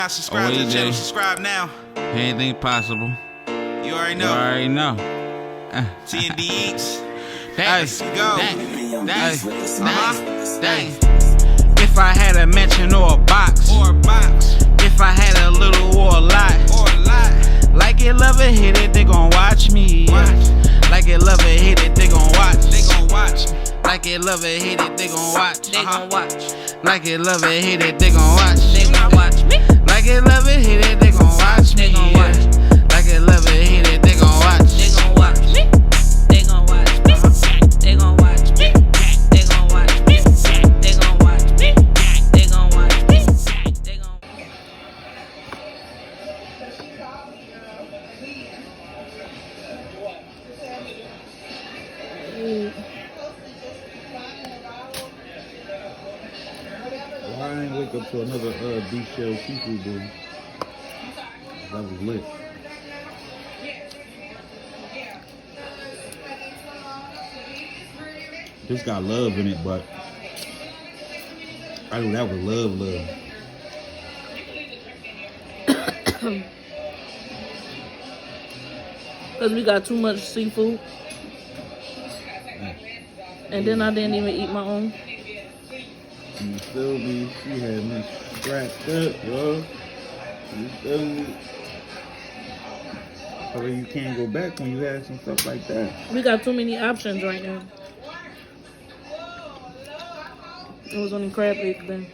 Subscribe to the channel, subscribe now. Anything possible. You already know. You already know. Tee and Dee Eatz. Let's go. If I had a mansion or a box, if I had a little or a lot, like it, love it, hit it, they gon' watch me. Like it, love it, hit it, they gon' watch. Like it, love it, hit it, they gon' watch. They gon' watch. Like it, love it, hit it, they gon' watch. They gon' watch me. Like it, love it, hit it, they gon' watch me. Like it, love it, hit it, they gon' watch. They gon' watch me. They gon' watch me. They gon' watch me. They gon' watch me. They gon' watch me. They gon' watch me. They gon' I ain't wake up to another beef shell seafood bowl. That was lit. This got love in it, but I know that was love. Because we got too much seafood. And then I didn't even eat my own. You feel me? She had me scratched up, bro. You feel me? So you can't go back when you have some stuff like that. We got too many options right now. It was only crab legs then.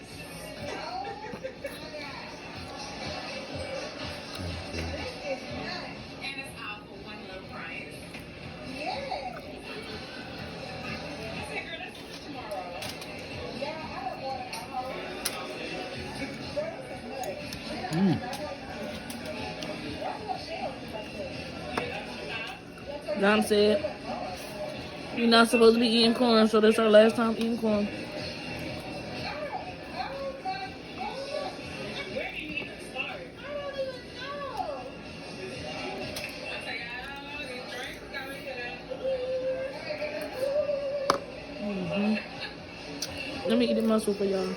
Dom said, you're not supposed to be eating corn, so that's our last time eating corn. Let me eat the mussel for y'all.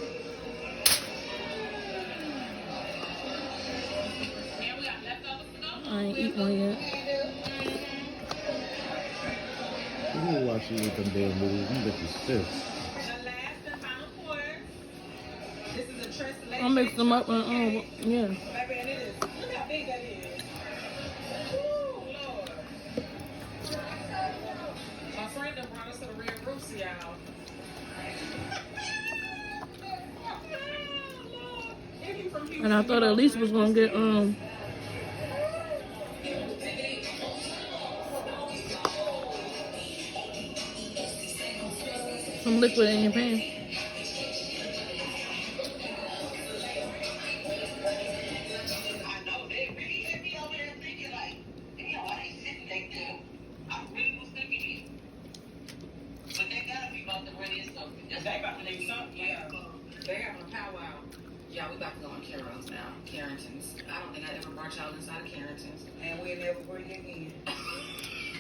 I ain't eat one yet. You need to watch you with them damn movies. You get you stiff. I'll mix them up and yeah. Look how big that is. Ooh, Lord. My friend done brought us to the Red Rooster, y'all. And I thought Elise was gonna get some liquid in your pan. They about to do something, yeah. They having a powwow. Yeah, we about to go on Carol's now. Carrington's. I don't think I ever brought y'all inside of Carrington's. And we'll never bring it again.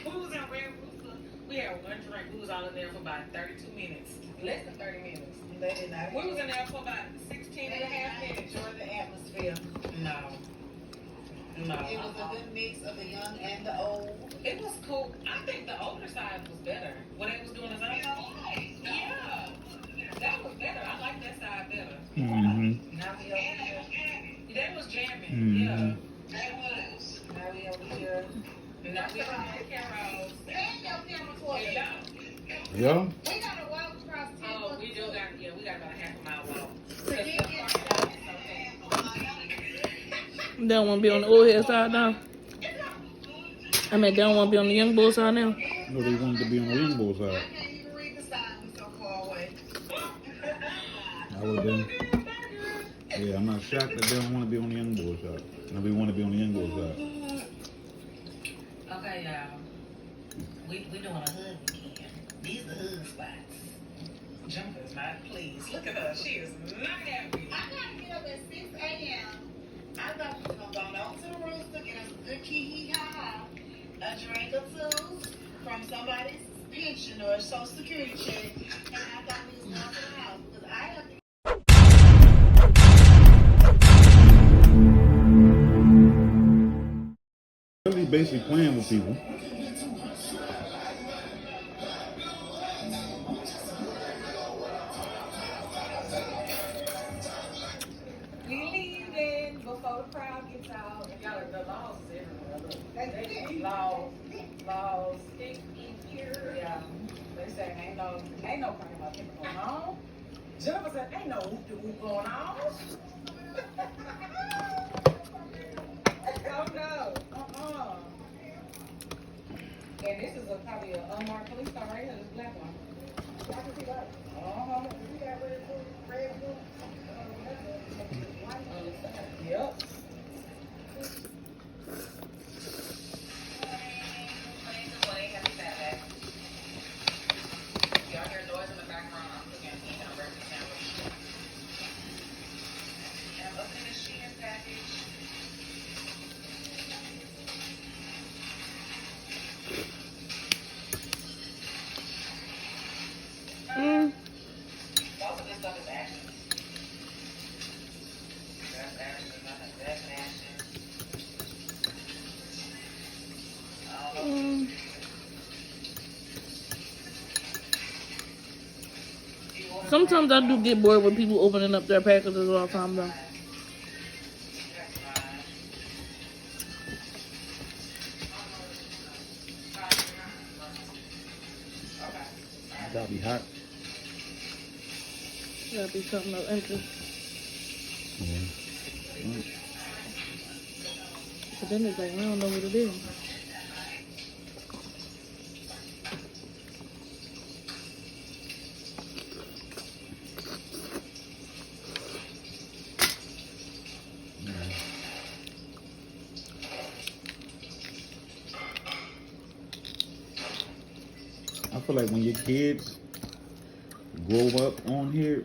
We was in Red Rooster. We had one drink. We was all in there for about 32 minutes. Less than 30 minutes. They did not. We was in there for about 16 and a half minutes. Enjoy the atmosphere. No. It was a good mix of the young and the old. It was cool. I think the older side was better. What they was doing is yeah. That was better. I like that side better. Mm-hmm. Now we over here. That was jamming. Mm-hmm. Yeah. That was. Now we over here. Now we over here. Carol's. Yeah? We gotta walk across Oh, we do got, yeah, we got about a half a mile walk. They don't want to be on the old head side now. I mean, they don't want to be on the young bull side now. No, they wanted to be on the young bull side. I can't even read the sign. We so far away. I would have been. Yeah, I'm not shocked that they don't want to be on the young bull side. No, we want to be on the young bull side. Okay, y'all. We doing a hug again. These are the hug spots. Jumper's not pleased. Look at her. She is not happy. I gotta get up at 6 a.m. I thought we was gonna go down to the rooster, get us a good key-hee-ha-ha, a drink or two from somebody's pension or a social security check, and I thought we was going to the house because I have to basically playing with people. We leaving before the crowd gets out. And y'all, the laws is everywhere. They laws in here. Yeah. They say ain't no parking lot going on. Jennifer said ain't no whoop going on. Oh no. And this is probably an unmarked police car right here. This black one. I can see that. Uh-huh. See that red blue? Yep. Happy Saturday. Y'all hear noise in the background? I'm cooking a breakfast sandwich. And I'm opening a Shein package. Most of this stuff is action. That's action. That's action. Sometimes I do get bored with people opening up their packages all the time, though. Gotta be hot. Gotta be something of interest. But then it's like, I don't know what it is. I feel like when your kids grow up on there,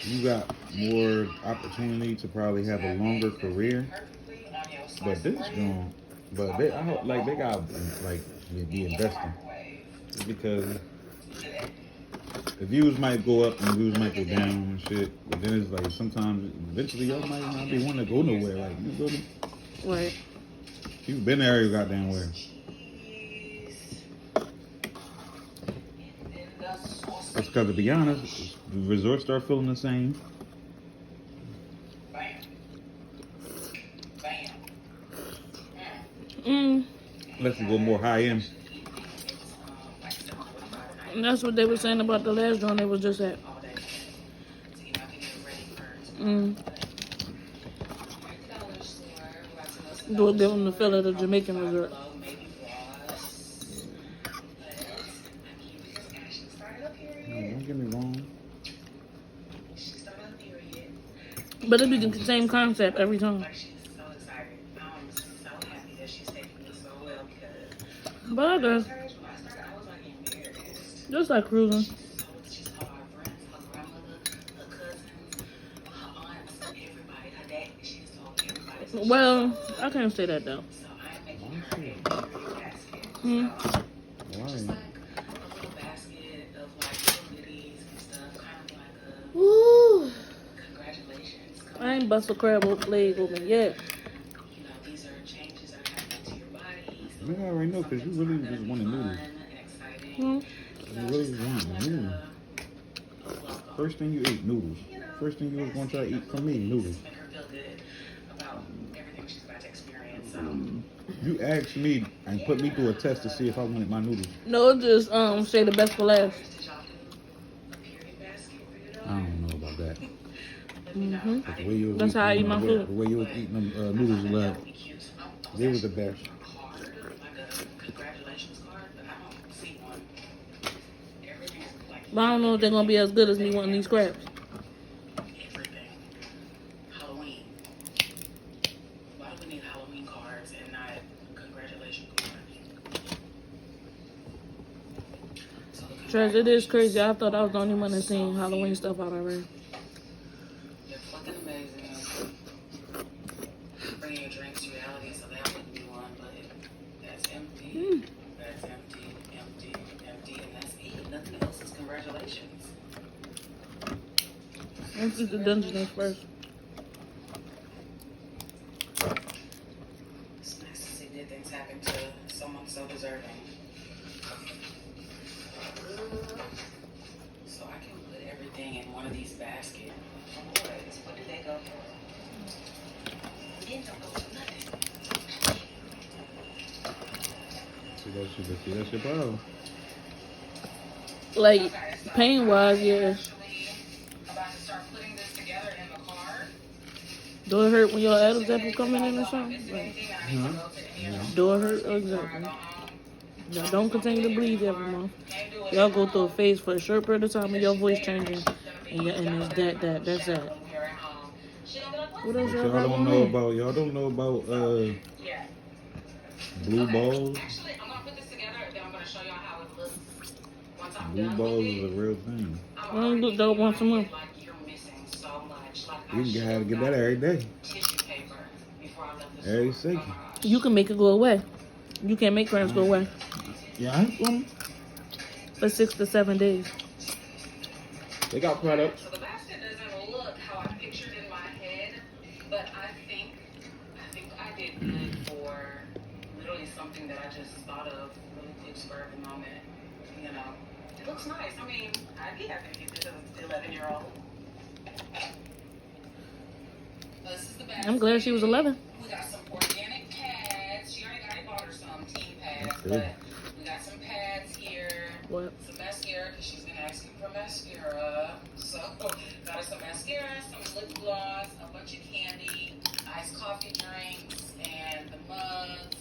you got more opportunity to probably have a longer career. But this going, I hope like they got like be investing, because the views might go up and the views might go down and shit. But then it's like sometimes eventually y'all might not be wanting to go nowhere. Like you feel me? Right. You've been there, you goddamn where. It's because, to be honest, the resorts start feeling the same. Unless you go more high end. And that's what they were saying about the last one they was just at. Do it give them the feel of the Jamaican resort. Don't get me wrong. But it be the same concept every time. But I guess, just like cruising. Well, I can't say that though. Why? Woo. I ain't bust a crab leg open yet. You already know, because you really just want noodles. You really want noodles. First thing you ate, noodles. First thing you was going to try to eat from me, noodles. You asked me and put me through a test to see if I wanted my noodles. No, just say the best for last. I don't know about that. But the way you was That's how I eat my food. The way you was eating them noodles, they was the best. But I don't know if they're gonna be as good as me wanting these crabs. Halloween. Why do we need Halloween cards and not congratulations cards? Trez, it is crazy. I thought I was the only one that seen Halloween stuff out already. You're fucking amazing. Bringing your drinks to reality, so that wouldn't be one, but that's empty. That's empty, and that's it. Nothing else is congratulations. Let's do the Dungeness first. so deserving. So I can put everything in one of these baskets. Boys, what did they go for? Didn't go for nothing. See, that's your problem. Like, pain wise, yeah. About to start putting this together in the car. Do it hurt when your Adam's apple coming in or something? Like, do it hurt? Exactly. Y'all don't continue to bleed every month. Y'all go through a phase for a short period of time and your voice changing. And it's that's that. What else y'all got going on? Y'all don't know about blue balls. Actually, I'm gonna put this together and then I'm gonna show y'all how it looks once I'm Blue done balls with is a real thing. I don't look dope once a month. Like you're missing so much. Like You can have to get that every day, tissue paper before I left this every store. second. You can make it go away. You can't make cramps go away Yeah, for 6 to 7 days. they got products. So the basket doesn't look how I pictured in my head, but I think I did good for literally something that I just thought of really quick spur of the moment. You know, it looks nice. I mean, I'd be happy to get this as an 11-year-old. This is the basket. I'm glad she was 11. We got some organic pads. She already bought her some team pads, Okay. but we got some pads here. What? Some mascara, because she's been asking for mascara. So, got her some mascara, some lip gloss, a bunch of candy, iced coffee drinks, and the mugs,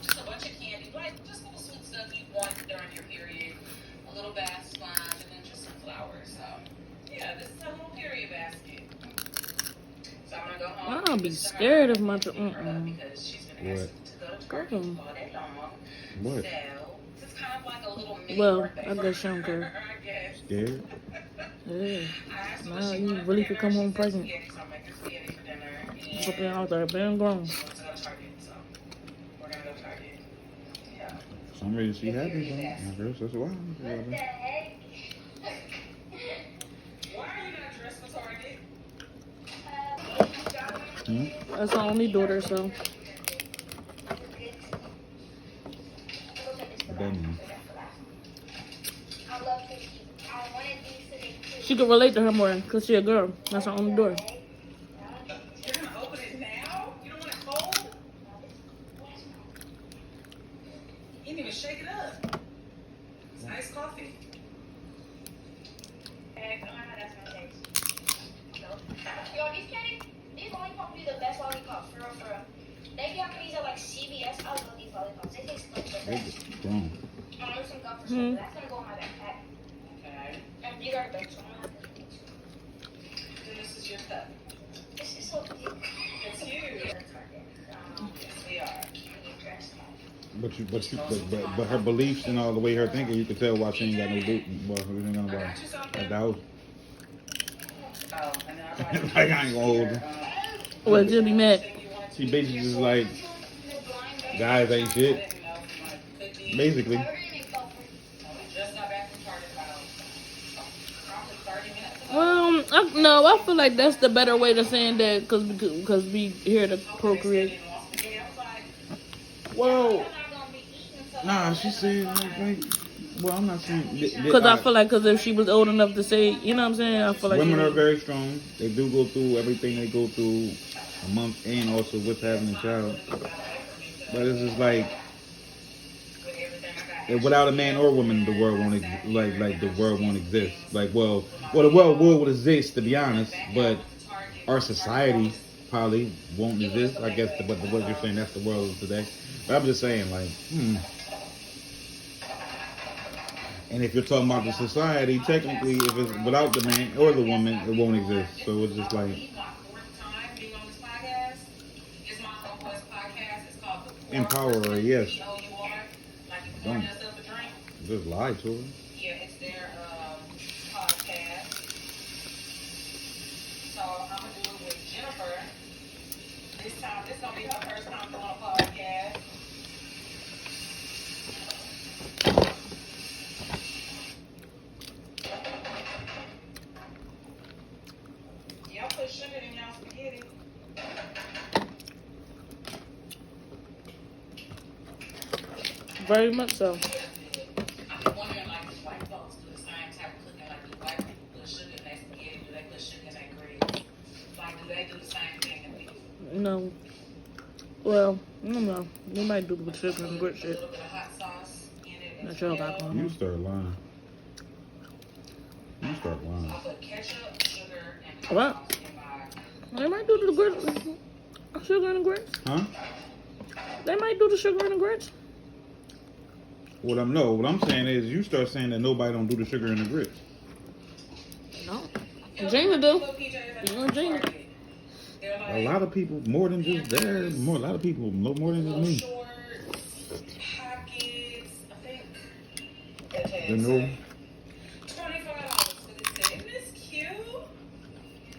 just a bunch of candy. Like, just little sweet stuff you want during your period. A little bath sponge, and then just some flowers. So, yeah, this is a little period basket. So, I'm going to go home. I'll be scared of my... Because she's been asking to go to church all day long. What? So, it's kind of like a little mini Well, birthday I for guess she don't care. her, I guess. Scared? Yeah. I asked her Nah, what she you wanted for really could dinner. come home She said pregnant. spaghetti, so I'm making spaghetti for dinner. Fucking And out there, being grown. she wants to go to Target, so we're gonna go to Target. Yeah. For some reason she happy, so I guess that's why. What the heck? Why are you not dressed for Target? That's my only daughter, so... Benny. She could relate to her more, because she a girl. That's her only daughter. You're gonna open it now? You don't want it cold? You didn't even shake it up. It's iced coffee. Yo, these candy, these lollipops be the best lollipops, for real, for real. They got these at like CVS. I love these lollipops. They taste like the They best. just grown. I'm gonna some gum for some, but that's gonna go in my backpack. Okay. And these are big, so I'm gonna have to eat. Then this is your cup. This is so big. It's huge. Yes, we are. But her beliefs and all the way her thinking, you can tell why she ain't got no boot. Well, who ain't gonna I buy got you something. at the house? Oh, and then I brought you Like, I ain't gonna hold her. Well, just be mad. She basically just like, guys ain't shit. Basically. Just got back from Target about probably 30 minutes ago. No, I feel like that's the better way to saying that, because we here to procreate. Whoa. Nah, she said like well, I'm not saying. Because I feel like, because if she was old enough to say, you know what I'm saying? I feel like women she are was, very strong. They do go through everything they go through a month and also with having a child. But it's just like, without a man or woman, the world won't like the world won't exist. Like, well, the world would exist, to be honest, but our society probably won't exist. I guess, but what you're saying, that's the world of today. But I'm just saying, like, And if you're talking about the society, technically, if it's without the man or the woman, it won't exist. So it's just like empower her, yes. Don't just lie to her. Yeah, it's their podcast. So I'm gonna do it with Jennifer. This time, this gonna be her first time doing a podcast. Y'all put sugar in y'all spaghetti. Very much so. I'm wondering, like, if white folks do the same type of cooking, like, do white people put sugar in their spaghetti? Do they put sugar in their grits? Like, do they do the same thing? No. Well, I don't know. They might do with sugar and grit A shit. little bit of hot sauce in it. Not sure about You going start lying. You start lying. I put ketchup, sugar, and What? hot sauce in my. They might do the grits. Sugar and the grits. Huh? They might do the sugar and the grits. What I'm saying is you start saying that nobody don't do the sugar and the grits. No. Gina do. You and Gina. A lot of people, more than just there, a lot of people, no more than just me. You know, Isn't this cute?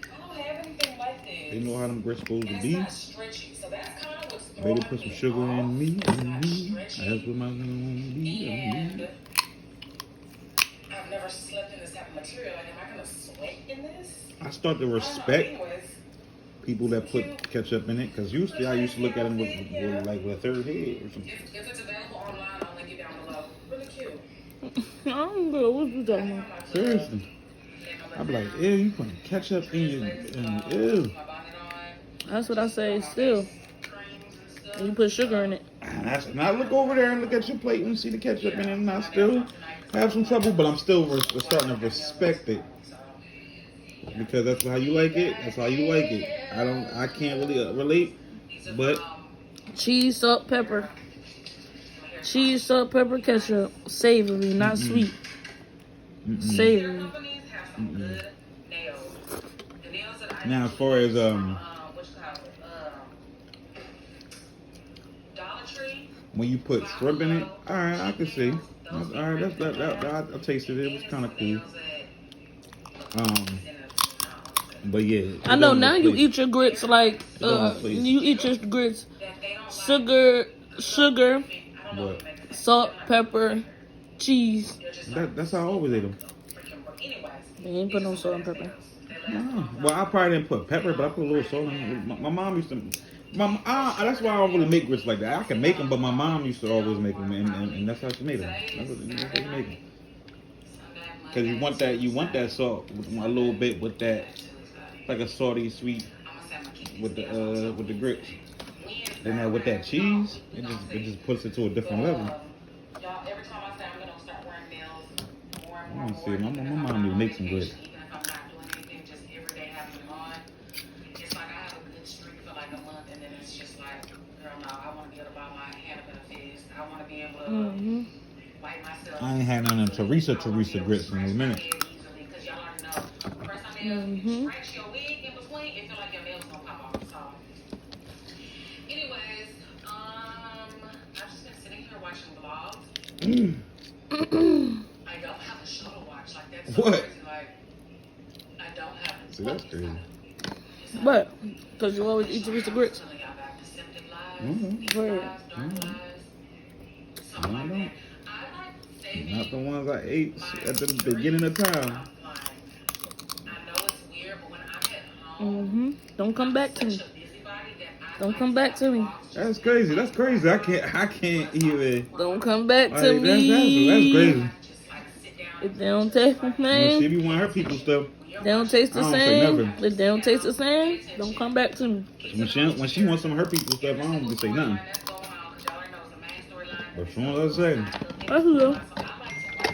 I don't have anything like this. they know how them grits supposed to And be. it's not stretchy, so that's kind of what's Baby, throwing put some me sugar off. in me, It's and not me. stretchy. That's what my name want to be. And I've never slept in this type of material. Like, am I gonna sweat in this? I start to I respect don't know. Anyways, people that put ketchup in it, because usually I used to look at them with a third head or something. if it's available online, I'll link it down below. Really cute. I don't know what you talking about. Seriously. I'm like, ew, you putting ketchup in your, ew. That's what I say still. And you put sugar in it. And I look over there and look at your plate and see the ketchup in it, and I still have some trouble, but I'm still starting to respect it. Because that's how you like it. That's how you like it. I can't really relate, but Cheese, salt, pepper. Cheese, salt, pepper, ketchup. Savory, not sweet. Savory. now as far as when you put shrimp in it, all right, I can see. All right, that I tasted it. It was kind of cool. But yeah. I know now you eat your grits like you eat your grits sugar, What? salt, pepper, cheese. That's how I always ate them. They ain't put no salt and pepper. No. Well, I probably didn't put pepper, but I put a little salt in it. My mom used to. That's why I don't really make grits like that. I can make them, but my mom used to always make them, and that's how she made them. That's how she made them. Because you want that salt with a little bit with that, like a salty sweet with the grits. And now with that cheese, it just puts it to a different level. I want to see my mom need to make some grits. Mm-hmm. I ain't had none of Teresa grits in a minute. Mm-hmm. Anyways, I've just been sitting here watching vlogs. I don't have a show to watch. Like, that's so What? crazy. Like, I don't have a See, that's crazy. What? Because you always eat your grits. Mm-hmm. Word. Not the ones I ate at the beginning of time. Mm-hmm. Don't come back to me. Don't come back to me. That's crazy. That's crazy. I can't even. Don't come back Like, to that's me. crazy. If they don't taste the When she same, be wanting her people stuff. they don't taste the I don't say same. nothing. If they don't taste the same, don't come back to me. When she wants some of her people stuff, I don't even say nothing. But from what I say, That's who.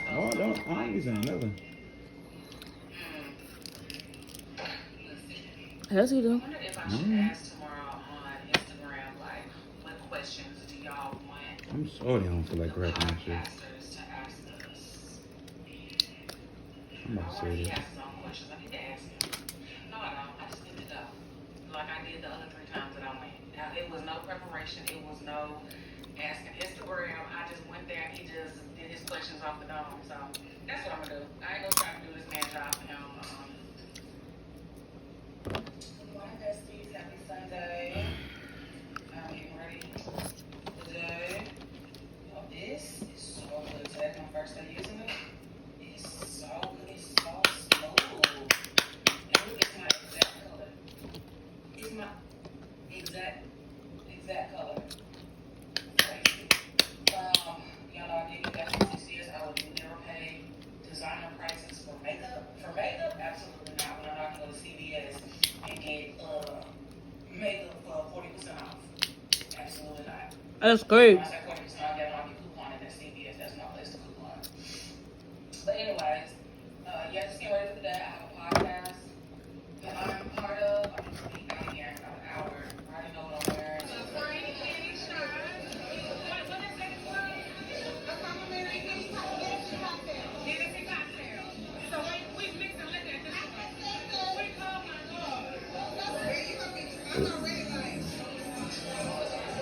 I don't be saying nothing. That's who though. I'm sorry I don't feel like cracking that shit. I'm about to say this. No, I don't. I just need to go. Like I did the other 3 times that I went. Now, it was no preparation. It was no asking Instagram. I just went there and he just did his questions off the dome. So that's what I'm gonna do. I ain't gonna try to do this man job for him. Good morning, besties. Happy Sunday. I'm getting ready today. Oh, this is so good. Today's my first day using it. It's so good. It's so smooth. And look, it's my exact color. It's my exact color. Crazy. dating back for 6 years, I would never pay designer prices for makeup. For makeup, absolutely not. When I'm not going to go to CVS and get makeup for 40% off. Absolutely not. That's great. When I say 40% off, that might be couponing at CVS. That's my place to coupon. But anyways, yeah, just getting ready for the day. I have a podcast that I'm part of. I'm just going to be out here in about an hour. I already know what I'm wearing.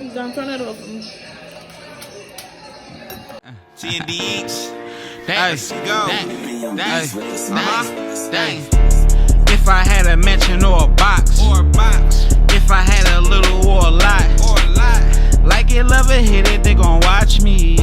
You gonna turn that off for me? Tee and Dee Eatz. Let's go. Dang. If I had a mansion or a box, if I had a little or a lot, like it, love it, hit it, they gon' watch me.